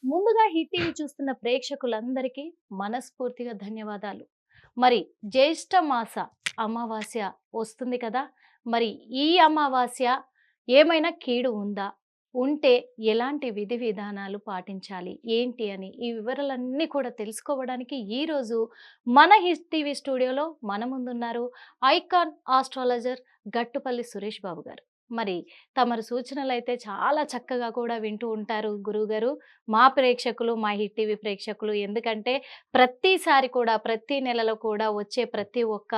ముందుగా hit TV చూస్తున్న ప్రేక్షకులందరికీ మనస్ఫూర్తిగా ధన్యవాదాలు. మరి జ్యేష్ఠ మాస అమావాస్య వస్తుంది కదా! మరి ఈ అమావాస్య ఏమైనా కీడు ఉందా? ఉంటే ఎలాంటి విధి విధానాలు పాటించాలి? ఏంటి అని ఈ వివరాలన్నీ కూడా తెలుసుకోవడానికి ఈరోజు మన హిట్ టీవీ స్టూడియోలో మన ముందున్నారు ఐకాన్ ఆస్ట్రాలజర్ గట్టుపల్లి సురేష్ బాబు గారు. మరి తమరి సూచనలైతే చాలా చక్కగా కూడా వింటూ ఉంటారు గురువుగారు. మా ప్రేక్షకులు, మా హిట్ టీవీ ప్రేక్షకులు ఎందుకంటే ప్రతిసారి కూడా ప్రతి నెలలో కూడా వచ్చే ప్రతి ఒక్క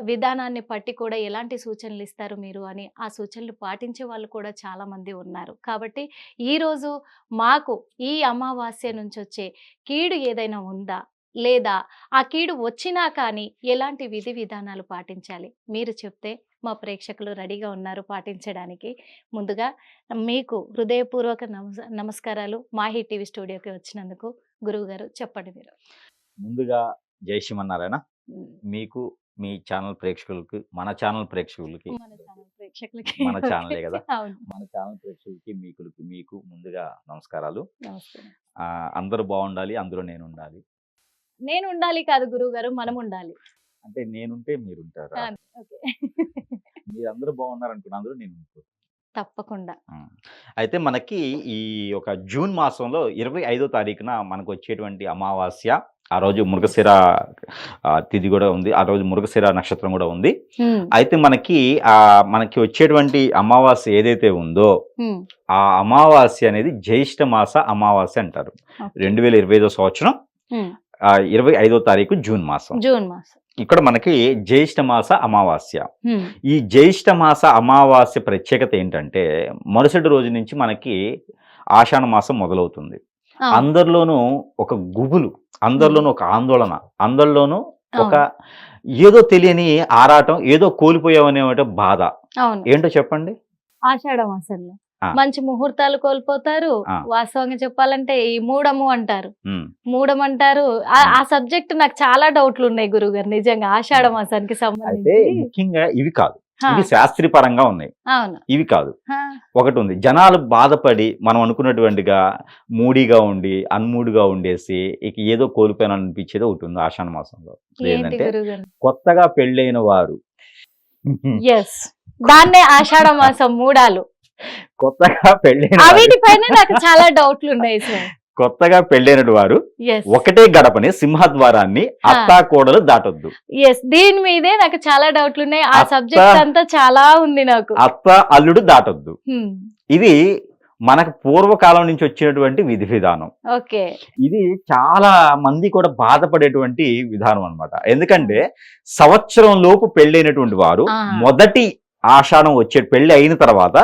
విధానాన్ని పట్టి కూడా ఎలాంటి సూచనలు ఇస్తారు మీరు అని ఆ సూచనలు పాటించే వాళ్ళు కూడా చాలామంది ఉన్నారు. కాబట్టి ఈరోజు మాకు ఈ అమావాస్య నుంచి వచ్చే కీడు ఏదైనా ఉందా? లేదా ఆ కీడు వచ్చినా కానీ ఎలాంటి విధి విధానాలు పాటించాలి? మీరు చెప్తే మా ప్రేక్షకులు రెడీగా ఉన్నారు పాటించడానికి. ముందుగా మీకు హృదయపూర్వక నమస్కారాలు మా హిట్ టీవీ స్టూడియోకి వచ్చినందుకు. గురువుగారు చెప్పండి మీరు. ముందుగా జై శ్రీమన్నారాయణ. మీకు, మీ ఛానల్ ప్రేక్షకులకి, మన ఛానల్ ప్రేక్షకులకి, మన ఛానలే కదా, మన ఛానల్ ప్రేక్షకులకి, మీకు ముందుగా నమస్కారాలు. అందరూ బాగుండాలి, అందులో నేను ఉండాలి. నేను ఉండాలి కాదు గురువుగారు, మనం ఉండాలి. అంటే నేనుంటే మీరుంటారు. మీరందరూ బాగున్నారు అనుకున్న అందులో నేను ఉంటాను తప్పకుండా. అయితే మనకి ఈ ఒక జూన్ మాసంలో 25వ తారీఖున మనకు వచ్చేటువంటి అమావాస్య, ఆ రోజు మృగశిర తిథి కూడా ఉంది, ఆ రోజు మృగశిర నక్షత్రం కూడా ఉంది. అయితే మనకి వచ్చేటువంటి అమావాస్య ఏదైతే ఉందో ఆ అమావాస్య అనేది జ్యేష్ఠ మాస అమావాస్య అంటారు. 2025వ సంవత్సరం 25వ తారీఖు జూన్ మాసం. ఇక్కడ మనకి జ్యేష్ఠ మాస అమావాస్య. ఈ జ్యేష్ఠ మాస అమావాస్య ప్రత్యేకత ఏంటంటే మరుసటి రోజు నుంచి మనకి ఆషాఢ మాసం మొదలవుతుంది. అందరిలోనూ ఒక గుబులు, అందరిలోనూ ఒక ఆందోళన, అందరిలోనూ ఒక ఏదో తెలియని ఆరాటం, ఏదో కోల్పోయామనే బాధ. ఏంటో చెప్పండి. ఆషాఢ మాసంలో మంచి ముహూర్తాలు కోల్పోతారు. వాస్తవంగా చెప్పాలంటే ఈ మూడము అంటారు, మూడమంటారు. ఆ సబ్జెక్ట్ నాకు చాలా డౌట్లు ఉన్నాయి గురుగారు నిజంగా ఆషాఢ మాసానికి సంబంధించి. ముఖ్యంగా ఇవి కాదు, ఇవి శాస్త్రీయపరంగా ఉన్నాయి, ఇవి కాదు. ఒకటి ఉంది, జనాలు బాధపడి మనం అనుకున్నటువంటిగా మూడీగా ఉండి అన్మూడిగా ఉండేసి ఇక ఏదో కోల్పోయాను అనిపించేది ఒకటి ఉంది ఆషాఢ మాసంలో. ఏంటంటే కొత్తగా పెళ్ళైన వారు, దాన్నే ఆషాఢ మాసం మూడాలు. కొత్తగా పెళ్ళైన వీటిపైన నాకు చాలా డౌట్లు ఉన్నాయి సార్. కొత్తగా పెళ్ళైన వారు ఒకటే గడపని సింహద్వారాన్ని అత్తా కోడలు దాటొద్దు. దీని మీదే నాకు చాలా డౌట్లు ఉన్నాయి. ఆ సబ్జెక్ట్ అంతా చాలా ఉంది నాకు. అత్త అల్లుడు దాటొద్దు. ఇది మనకు పూర్వకాలం నుంచి వచ్చినటువంటి విధి విధానం. ఇది చాలా మంది కూడా బాధపడేటువంటి విధానం అన్నమాట. ఎందుకంటే సంవత్సరం లోపు పెళ్ళైనటువంటి వారు మొదటి ఆషాఢం పెళ్లి అయిన తర్వాత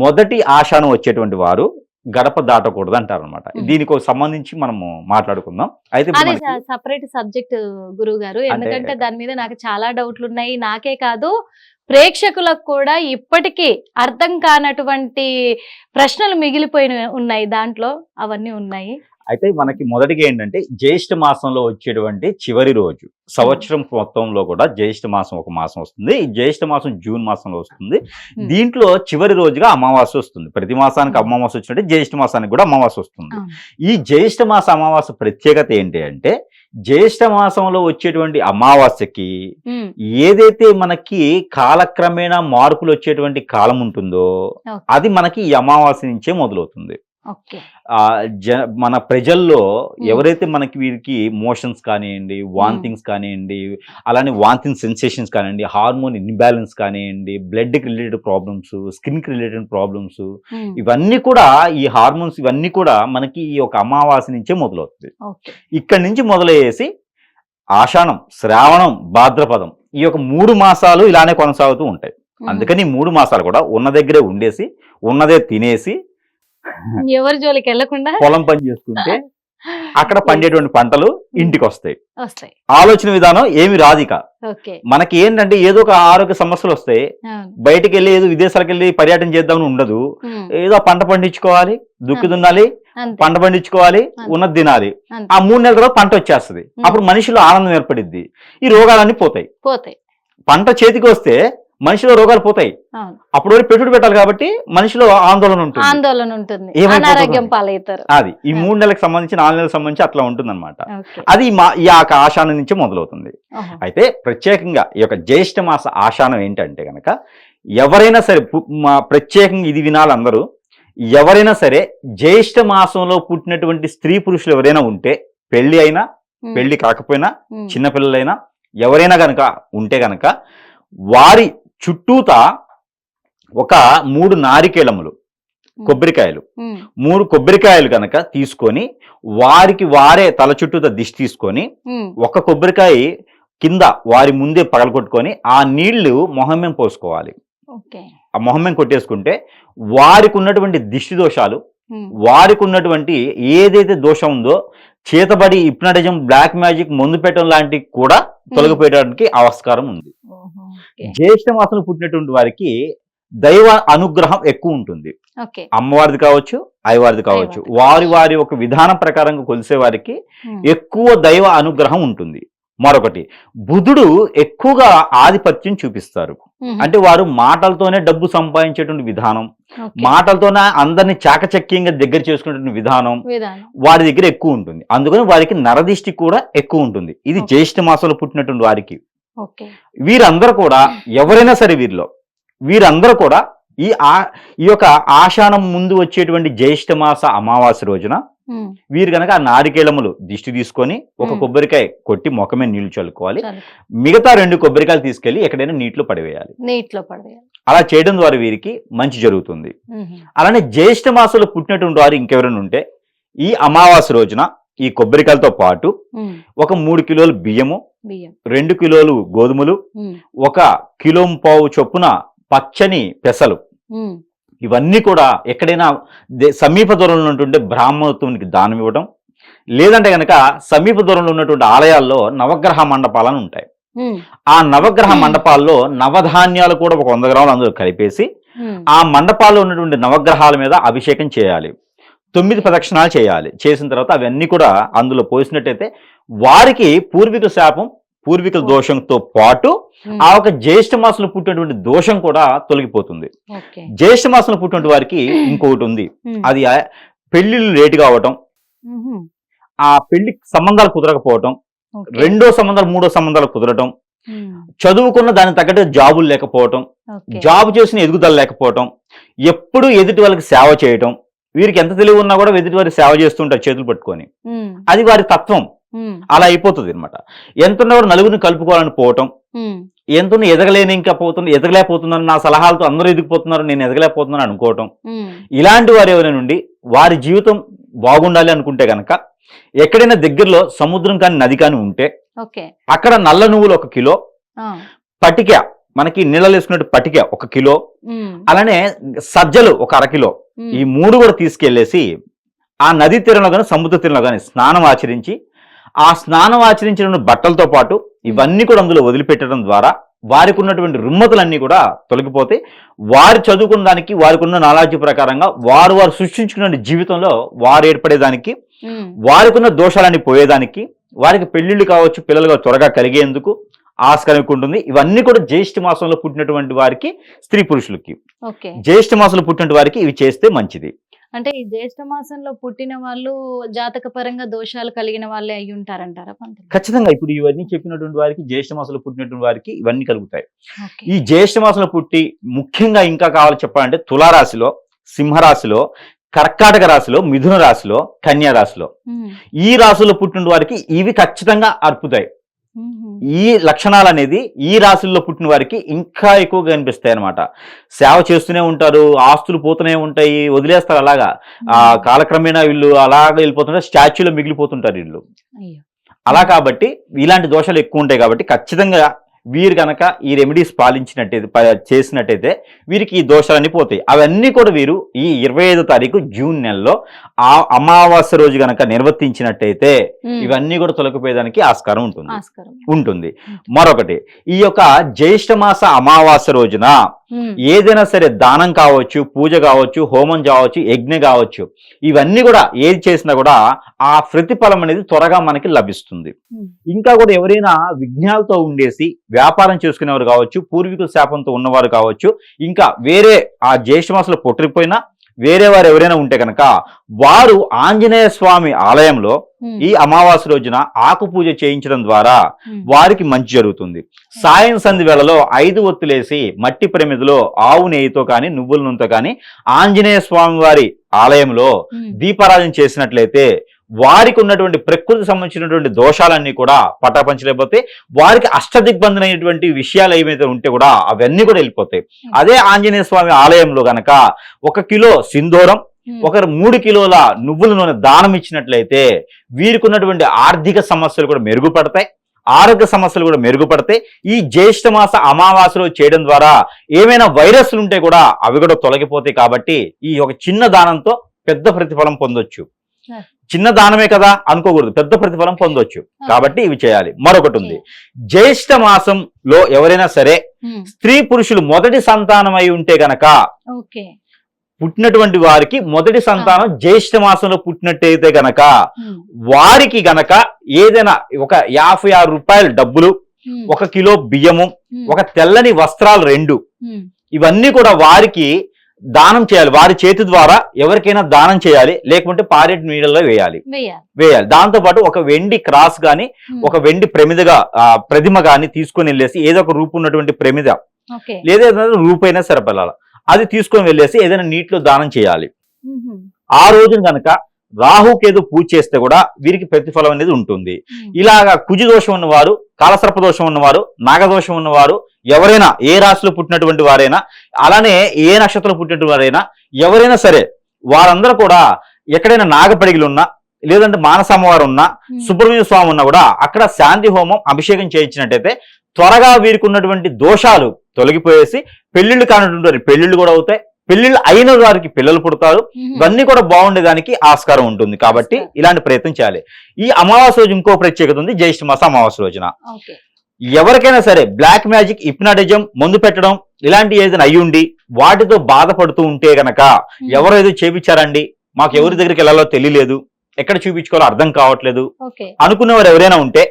మొదటి ఆషాఢం వచ్చేటువంటి వారు గడప దాటకూడదు అంటారు అనమాట. దీనికి సంబంధించి మనము మాట్లాడుకుందాం. అయితే సపరేట్ సబ్జెక్ట్ గురువు గారు, ఎందుకంటే దాని మీద నాకు చాలా డౌట్లు ఉన్నాయి. నాకే కాదు ప్రేక్షకులకు కూడా ఇప్పటికీ అర్థం కానటువంటి ప్రశ్నలు మిగిలిపోయి ఉన్నాయి దాంట్లో, అవన్నీ ఉన్నాయి. అయితే మనకి మొదటిగా ఏంటంటే జ్యేష్ఠ మాసంలో వచ్చేటువంటి చివరి రోజు, సంవత్సరం మొత్తంలో కూడా జ్యేష్ఠ మాసం ఒక మాసం వస్తుంది. ఈ జ్యేష్ఠ మాసం జూన్ మాసంలో వస్తుంది. దీంట్లో చివరి రోజుగా అమావాస్య వస్తుంది. ప్రతి మాసానికి అమావాస్య వచ్చినట్టు జ్యేష్ఠ మాసానికి కూడా అమావాస్య వస్తుంది. ఈ జ్యేష్ఠ మాస అమావాస్య ప్రత్యేకత ఏంటి అంటే జ్యేష్ఠ మాసంలో వచ్చేటువంటి అమావాస్యకి ఏదైతే మనకి కాలక్రమేణా మార్పులు వచ్చేటువంటి కాలం ఉంటుందో అది మనకి ఈ అమావాస్య నుంచే మొదలవుతుంది. మన ప్రజల్లో ఎవరైతే మనకి వీరికి మోషన్స్ కానివ్వండి, వాంతింగ్స్ కానివ్వండి, అలానే వాంతింగ్ సెన్సేషన్స్ కానివ్వండి, హార్మోన్ ఇన్బ్యాలెన్స్ కానివ్వండి, బ్లడ్ కి రిలేటెడ్ ప్రాబ్లమ్స్, స్కిన్ కి రిలేటెడ్ ప్రాబ్లమ్స్, ఇవన్నీ కూడా ఈ హార్మోన్స్ ఇవన్నీ కూడా మనకి ఈ యొక్క అమావాస్య నుంచే మొదలవుతుంది. ఇక్కడి నుంచి మొదలయ్యేసి ఆషాఢం, శ్రావణం, భాద్రపదం ఈ యొక్క 3 మాసాలు ఇలానే కొనసాగుతూ ఉంటాయి. అందుకని 3 మాసాలు కూడా ఉన్న దగ్గరే ఉండేసి ఉన్నదే తినేసి ఎవరి జోలికి వెళ్లకుండా పొలం పని చేసుకుంటే అక్కడ పండేటువంటి పంటలు ఇంటికి వస్తాయి. ఆలోచన విధానం ఏమి రాదిక. మనకి ఏంటంటే ఏదో ఒక ఆరోగ్య సమస్యలు వస్తాయి, బయటకు వెళ్ళి ఏదో విదేశాలకు వెళ్ళి పర్యటన చేద్దామని ఉండదు. ఏదో పంట పండించుకోవాలి, దుక్కి దున్నాలి, పంట పండించుకోవాలి, ఉన్నది తినాలి. ఆ 3 నెలల తర్వాత పంట వచ్చేస్తుంది. అప్పుడు మనిషిలో ఆనందం ఏర్పడిద్ది, ఈ రోగాలన్నీ పోతాయి. పంట చేతికి వస్తే మనిషిలో రోగాలు పోతాయి. అవును. అప్పుడు వరకు పెట్టుబడి పెట్టాలి కాబట్టి మనిషిలో ఆందోళన ఉంటుంది. ఆందోళన ఉంటుంది, ఏమైపోతుందో? అనారోగ్యం పాలవుతారు. అది ఈ 3 నెలలకు సంబంధించి 4 నెలలకు సంబంధించి అట్లా ఉంటుంది అనమాట. ఓకే. అది ఈ యొక్క ఆషాఢం నుంచి మొదలవుతుంది. ఓహో. అయితే ప్రత్యేకంగా ఈ యొక్క జ్యేష్ఠ మాస ఆషాఢం ఏంటంటే కనుక ఎవరైనా సరే ప్రత్యేకంగా ఇది వినాలి అందరూ. ఎవరైనా సరే జ్యేష్ఠ మాసంలో పుట్టినటువంటి స్త్రీ పురుషులు ఎవరైనా ఉంటే, పెళ్లి అయినా పెళ్లి కాకపోయినా, చిన్నపిల్లలైనా ఎవరైనా గనక ఉంటే గనక వారి చుట్టూత ఒక 3 నారికేళములు, కొబ్బరికాయలు, 3 కొబ్బరికాయలు గనక తీసుకొని వారికి వారే తల చుట్టూత దిష్టి తీసుకొని ఒక కొబ్బరికాయ కింద వారి ముందే పగలగొట్టుకొని ఆ నీళ్లు మొహమ్మం పోసుకోవాలి. ఆ మొహమ్మం కొట్టేసుకుంటే వారికి ఉన్నటువంటి దిష్టి దోషాలు, వారికి ఉన్నటువంటి ఏదైతే దోషం ఉందో చేతబడి, హిప్నటిజం, బ్లాక్ మ్యాజిక్, మందు పెట్టడం లాంటివి కూడా తొలగిపోయడానికి ఆస్కారం ఉంది. జ్యేష్ఠ మాసంలో పుట్టినటువంటి వారికి దైవ అనుగ్రహం ఎక్కువ ఉంటుంది. అమ్మవారిది కావచ్చు, అయ్యవారిది కావచ్చు, వారి ఒక విధానం ప్రకారంగా కొలిసే వారికి ఎక్కువ దైవ అనుగ్రహం ఉంటుంది. మరొకటి, బుధుడు ఎక్కువగా ఆధిపత్యం చూపిస్తారు. అంటే వారు మాటలతోనే డబ్బు సంపాదించేటువంటి విధానం, మాటలతోనే అందరినీ చాకచక్యంగా దగ్గర చేసుకునే విధానం వారి దగ్గర ఎక్కువ ఉంటుంది. అందుకని వారికి నరదిష్టి కూడా ఎక్కువ ఉంటుంది. ఇది జ్యేష్ఠ మాసంలో పుట్టినటువంటి వారికి. వీరందరూ కూడా ఎవరైనా సరే వీరందరూ కూడా ఈ యొక్క ఆషాఢం ముందు వచ్చేటువంటి జ్యేష్ఠ మాస అమావాస్య రోజున వీరు కనుక ఆ నారికేళములు దిష్టి తీసుకొని ఒక కొబ్బరికాయ కొట్టి మొఖమే నీళ్లు చల్లుకోవాలి. మిగతా 2 కొబ్బరికాయలు తీసుకెళ్లి ఎక్కడైనా నీటిలో పడివేయాలి. అలా చేయడం ద్వారా వీరికి మంచి జరుగుతుంది. అలానే జ్యేష్ఠ మాసంలో పుట్టినటువంటి వారు ఇంకెవరైనా ఉంటే ఈ అమావాస్య రోజున ఈ కొబ్బరికాయలతో పాటు ఒక 3 కిలోలు బియ్యము, 2 కిలోలు గోధుమలు, 1 కిలో పావు చొప్పున పచ్చని పెసలు, ఇవన్నీ కూడా ఎక్కడైనా సమీప దూరంలో ఉన్నటువంటి బ్రాహ్మణత్వానికి దానం ఇవ్వడం, లేదంటే కనుక సమీప దూరంలో ఉన్నటువంటి ఆలయాల్లో నవగ్రహ మండపాలను ఉంటాయి. ఆ నవగ్రహ మండపాల్లో నవధాన్యాలు కూడా ఒక 100 గ్రాములు అందులో కలిపేసి ఆ మండపాల్లో ఉన్నటువంటి నవగ్రహాల మీద అభిషేకం చేయాలి. 9 ప్రదక్షిణాలు చేయాలి. చేసిన తర్వాత అవన్నీ కూడా అందులో పోసినట్టయితే వారికి పూర్వీకుల శాపం, పూర్వీకుల దోషంతో పాటు ఆ ఒక జ్యేష్ఠ మాసంలో పుట్టినటువంటి దోషం కూడా తొలగిపోతుంది. జ్యేష్ఠ మాసంలో పుట్టినటువంటి వారికి ఇంకొకటి ఉంది. అది పెళ్లిళ్ళు లేటుగా అవటం, ఆ పెళ్లి సంబంధాలు కుదరకపోవటం, 2వ సంబంధాలు 3వ సంబంధాలు కుదరటం, చదువుకున్న దానికి తగ్గట్టు జాబులు లేకపోవటం, జాబు చేసిన ఎదుగుదల లేకపోవటం, ఎప్పుడు ఎదుటి వాళ్ళకి సేవ చేయటం. వీరికి ఎంత తెలివి ఉన్నా కూడా ఎదుటి వారికి సేవ చేస్తుంటారు చేతులు పట్టుకొని. అది వారి తత్వం. అలా అయిపోతుంది అనమాట. ఎంతున్నా కూడా నలుగురిని కలుపుకోవాలని పోవటం, ఎంతున్నా ఎదగలేకపోతున్నాను, నా సలహాలతో అందరూ ఎదిగిపోతున్నారు, నేను ఎదగలేకపోతున్నాను అనుకోవటం. ఇలాంటి వారు ఎవరైనా నుండి వారి జీవితం బాగుండాలి అనుకుంటే గనక ఎక్కడైనా దగ్గరలో సముద్రం కానీ నది కానీ ఉంటే అక్కడ నల్ల నువ్వులు 1 కిలో, పటిక మనకి నీళ్ళలో వేసుకున్నట్టు పటిక 1 కిలో, అలానే సజ్జలు 1 అర కిలో, ఈ 3 కూడా తీసుకెళ్లేసి ఆ నదీ తీరంలో కానీ సముద్ర తీరంలో కానీ స్నానం ఆచరించి ఆ స్నానం ఆచరించిన బట్టలతో పాటు ఇవన్నీ కూడా అందులో వదిలిపెట్టడం ద్వారా వారికి ఉన్నటువంటి రుమ్మతులన్నీ కూడా తొలగిపోతే వారు చదువుకున్న దానికి, వారికి ఉన్న నాలెడ్జ్ ప్రకారంగా వారు సృష్టించుకున్న జీవితంలో వారు ఏర్పడేదానికి, వారికి ఉన్న దోషాలన్నీ పోయేదానికి, వారికి పెళ్లిళ్ళు కావచ్చు, పిల్లలుగా త్వరగా కలిగేందుకు ఆస్కారం ఉంటుంది. ఇవన్నీ కూడా జ్యేష్ఠ మాసంలో పుట్టినటువంటి వారికి, స్త్రీ పురుషులకి జ్యేష్ఠ మాసంలో పుట్టినటువంటి వారికి ఇవి చేస్తే మంచిది. అంటే ఈ జ్యేష్ఠ మాసంలో పుట్టిన వాళ్ళు జాతక పరంగా దోషాలు కలిగిన వాళ్ళే అయి ఉంటారంటారా? ఖచ్చితంగా. ఇప్పుడు ఇవన్నీ చెప్పినటువంటి వారికి, జ్యేష్ఠ మాసంలో పుట్టినటువంటి వారికి ఇవన్నీ కలుగుతాయి. ఈ జ్యేష్ఠ మాసంలో పుట్టి ముఖ్యంగా ఇంకా కావాలి చెప్పాలంటే తులారాశిలో, సింహరాశిలో, కర్కాటక రాశిలో, మిథున రాశిలో, కన్యా రాశిలో, ఈ రాశుల్లో పుట్టిన వారికి ఇవి ఖచ్చితంగా అర్పుతాయి. ఈ లక్షణాలు అనేది ఈ రాశుల్లో పుట్టిన వారికి ఇంకా ఎక్కువగా కనిపిస్తాయి అనమాట. సేవ చేస్తూనే ఉంటారు, ఆస్తులు పోతూనే ఉంటాయి, వదిలేస్తారు. అలాగా కాలక్రమేణా వీళ్ళు అలాగా వెళ్ళిపోతుంటారు, స్టాచ్యూలో మిగిలిపోతుంటారు వీళ్ళు. అలా కాబట్టి ఇలాంటి దోషాలు ఎక్కువ ఉంటాయి. కాబట్టి ఖచ్చితంగా వీరు కనుక ఈ రెమెడీస్ చేసినట్టయితే వీరికి ఈ దోషాలన్నీ పోతాయి. అవన్నీ కూడా వీరు ఈ 25వ తారీఖు జూన్ నెలలో ఆ అమావాస్య రోజు కనుక నిర్వర్తించినట్టయితే ఇవన్నీ కూడా తొలగిపోయేదానికి ఆస్కారం ఉంటుంది. మరొకటి, ఈ యొక్క జ్యేష్ఠ మాస అమావాస్య రోజున ఏదైనా సరే దానం కావచ్చు, పూజ కావచ్చు, హోమం కావచ్చు, యజ్ఞ కావచ్చు, ఇవన్నీ కూడా ఏది చేసినా కూడా ఆ ప్రతిఫలం అనేది త్వరగా మనకి లభిస్తుంది. ఇంకా కూడా ఎవరైనా విఘ్నాలతో ఉండేసి వ్యాపారం చేసుకునేవారు కావచ్చు, పూర్వీకుల శాపంతో ఉన్నవారు కావచ్చు, ఇంకా వేరే ఆ జ్యేష్ఠ మాసంలో పుట్టకపోయినా వేరే వారు ఎవరైనా ఉంటే కనుక వారు ఆంజనేయ స్వామి ఆలయంలో ఈ అమావాస్య రోజున ఆకు పూజ చేయించడం ద్వారా వారికి మంచి జరుగుతుంది. సాయం సంధి వేళలో 5 ఒత్తులేసి మట్టి ప్రమిదిలో ఆవు నెయ్యితో కానీ నువ్వుల నూనెతో కానీ ఆంజనేయ స్వామి వారి ఆలయంలో దీపారాధన చేసినట్లయితే వారికి ఉన్నటువంటి ప్రకృతి సంబంధించినటువంటి దోషాలన్నీ కూడా పటాపంచలేకపోతే వారికి అష్టదిగ్బంధనైనటువంటి విషయాలు ఏమైతే ఉంటే కూడా అవన్నీ కూడా వెళ్ళిపోతాయి. అదే ఆంజనేయ స్వామి ఆలయంలో గనక 1 కిలో సింధూరం, 3 కిలోల నువ్వుల నూనె దానం ఇచ్చినట్లయితే వీరికి ఉన్నటువంటి ఆర్థిక సమస్యలు కూడా మెరుగుపడతాయి, ఆరోగ్య సమస్యలు కూడా మెరుగుపడతాయి. ఈ జ్యేష్ఠ మాస అమావాస్యలో చేయడం ద్వారా ఏమైనా వైరస్లు ఉంటే కూడా అవి కూడా తొలగిపోతాయి. కాబట్టి ఈ ఒక చిన్న దానంతో పెద్ద ప్రతిఫలం పొందొచ్చు. చిన్న దానమే కదా అనుకోకూడదు, పెద్ద ప్రతిఫలం పొందొచ్చు. కాబట్టి ఇవి చేయాలి. మరొకటి ఉంది, జ్యేష్ఠ మాసంలో ఎవరైనా సరే స్త్రీ పురుషులు మొదటి సంతానం అయి ఉంటే గనక పుట్టినటువంటి వారికి మొదటి సంతానం జ్యేష్ఠ మాసంలో పుట్టినట్టయితే గనక వారికి గనక ఏదైనా ఒక 56 రూపాయల డబ్బులు, 1 కిలో బియ్యము, ఒక తెల్లని వస్త్రాలు 2 ఇవన్నీ కూడా వారికి దానం చేయాలి. వారి చేతి ద్వారా ఎవరికైనా దానం చేయాలి, లేకుంటే పారేట్ నీళ్ళలో వేయాలి. దాంతో పాటు ఒక వెండి క్రాస్ గాని, ఒక వెండి ప్రతిమ గాని తీసుకొని వెళ్ళేసి ఏదో ఒక రూపు ఉన్నటువంటి ప్రమిద లేదా రూపైనా సరిపడాలి, అది తీసుకొని వెళ్ళేసి ఏదైనా నీటిలో దానం చేయాలి. ఆ రోజున కనుక రాహుకేతు పూజ చేస్తే కూడా వీరికి ప్రతిఫలం అనేది ఉంటుంది. ఇలాగా కుజి దోషం ఉన్నవారు, కాలసర్ప దోషం ఉన్నవారు, నాగదోషం ఉన్నవారు, ఎవరైనా ఏ రాశిలో పుట్టినటువంటి వారైనా, అలానే ఏ నక్షత్రంలో పుట్టినటువంటి వారైనా ఎవరైనా సరే వారందరూ కూడా ఎక్కడైనా నాగపడిగిలు ఉన్నా, లేదంటే మానసమ్మవారు ఉన్నా, సుబ్రహ్మణ్య స్వామి ఉన్నా కూడా అక్కడ శాంతి హోమం అభిషేకం చేయించినట్టయితే త్వరగా వీరికి ఉన్నటువంటి దోషాలు తొలగిపోయేసి పెళ్లిళ్ళు కానటువంటి పెళ్లిళ్ళు కూడా అవుతాయి, పెళ్లిళ్ళు అయిన వారికి పిల్లలు పుడతారు. ఇవన్నీ కూడా బాగుండేదానికి ఆస్కారం ఉంటుంది. కాబట్టి ఇలాంటి ప్రయత్నం చేయాలి. ఈ అమావాస్య రోజు ఇంకో ప్రత్యేకత ఉంది. జ్యేష్ఠ మాస అమావాస్య రోజున ఎవరికైనా సరే బ్లాక్ మ్యాజిక్, హిప్నాటిజం, మందు పెట్టడం ఇలాంటి ఏదైనా అయ్యుండి వాటితో బాధపడుతూ ఉంటే గనక ఎవరో ఏదో చేపించారండి, మాకు ఎవరి దగ్గరికి వెళ్ళాలో తెలియలేదు, ఎక్కడ చూపించుకోవాలో అర్థం కావట్లేదు అనుకునేవారు ఎవరైనా ఉంటే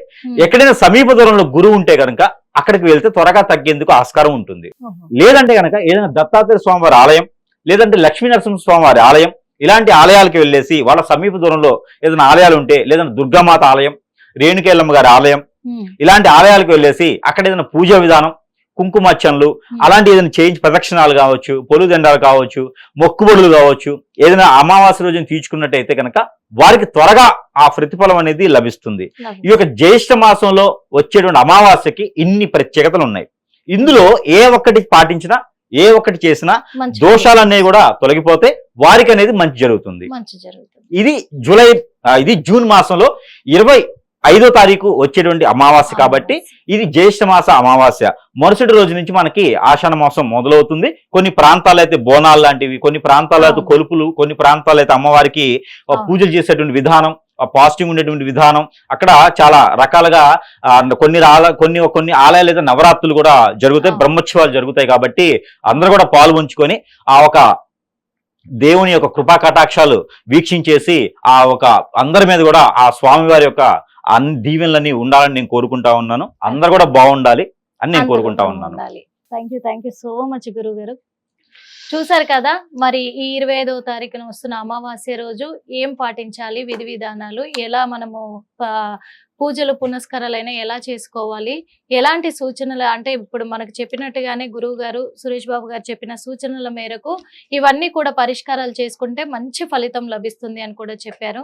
ఎక్కడైనా సమీప దూరంలో గురువు ఉంటే కనుక అక్కడికి వెళ్తే త్వరగా తగ్గేందుకు ఆస్కారం ఉంటుంది. లేదంటే కనుక ఏదైనా దత్తాత్రేయ స్వామి వారి ఆలయం, లేదంటే లక్ష్మీ నరసింహ స్వామి వారి ఆలయం, ఇలాంటి ఆలయాలకు వెళ్ళేసి వాళ్ళ సమీప దూరంలో ఏదైనా ఆలయాలు ఉంటే, లేదంటే దుర్గామాత ఆలయం, రేణుకేళ్ళమ్మ గారి ఆలయం, ఇలాంటి ఆలయాలకు వెళ్ళేసి అక్కడ ఏదైనా పూజా విధానం, కుంకుమార్చనలు అలాంటి ఏదైనా చేయించి ప్రదక్షిణాలు కావచ్చు, పొలుదండాలు కావచ్చు, మొక్కుబడులు కావచ్చు, ఏదైనా అమావాస్య రోజున తీర్చుకున్నట్టయితే కనుక వారికి త్వరగా ఆ ప్రతిఫలం అనేది లభిస్తుంది. ఈ యొక్క జ్యేష్ఠ మాసంలో వచ్చేటువంటి అమావాస్యకి ఇన్ని ప్రత్యేకతలు ఉన్నాయి. ఇందులో ఏ ఒక్కటి పాటించినా, ఏ ఒక్కటి చేసినా దోషాలన్నీ కూడా తొలగిపోతే వారికి అనేది మంచి జరుగుతుంది. ఇది జూన్ మాసంలో 25వ తారీఖు వచ్చేటువంటి అమావాస్య కాబట్టి ఇది జ్యేష్ఠ మాస అమావాస్య. మరుసటి రోజు నుంచి మనకి ఆషాఢ మాసం మొదలవుతుంది. కొన్ని ప్రాంతాలు అయితే బోనాలు లాంటివి, కొన్ని ప్రాంతాలు అయితే కొలుపులు, కొన్ని ప్రాంతాలు అయితే అమ్మవారికి పూజలు చేసేటువంటి విధానం, పాజిటివ్ ఉండేటువంటి విధానం, అక్కడ చాలా రకాలుగా కొన్ని ఆలయాలు అయితే నవరాత్రులు కూడా జరుగుతాయి, బ్రహ్మోత్సవాలు జరుగుతాయి. కాబట్టి అందరూ కూడా పాల్గొంచుకొని ఆ ఒక దేవుని యొక్క కృపా కటాక్షాలు వీక్షించేసి ఆ ఒక అందరి మీద కూడా ఆ స్వామివారి యొక్క అన్ని దీవెనలన్నీ ఉండాలని నేను కోరుకుంటా ఉన్నాను. అందరు కూడా బాగుండాలి అని నేను కోరుకుంటా ఉన్నాను. థ్యాంక్ యూ సో మచ్ గురువు గారు. చూసారు కదా, మరి ఈ 25వ తారీఖున వస్తున్న అమావాస్య రోజు ఏం పాటించాలి, విధి విధానాలు, ఎలా మనము పూజలు పునస్కారాలైనా ఎలా చేసుకోవాలి, ఎలాంటి సూచనలు, అంటే ఇప్పుడు మనకు చెప్పినట్టుగానే గురువు గారు, సురేష్ బాబు గారు చెప్పిన సూచనల మేరకు ఇవన్నీ కూడా పరిష్కారాలు చేసుకుంటే మంచి ఫలితం లభిస్తుంది అని కూడా చెప్పారు.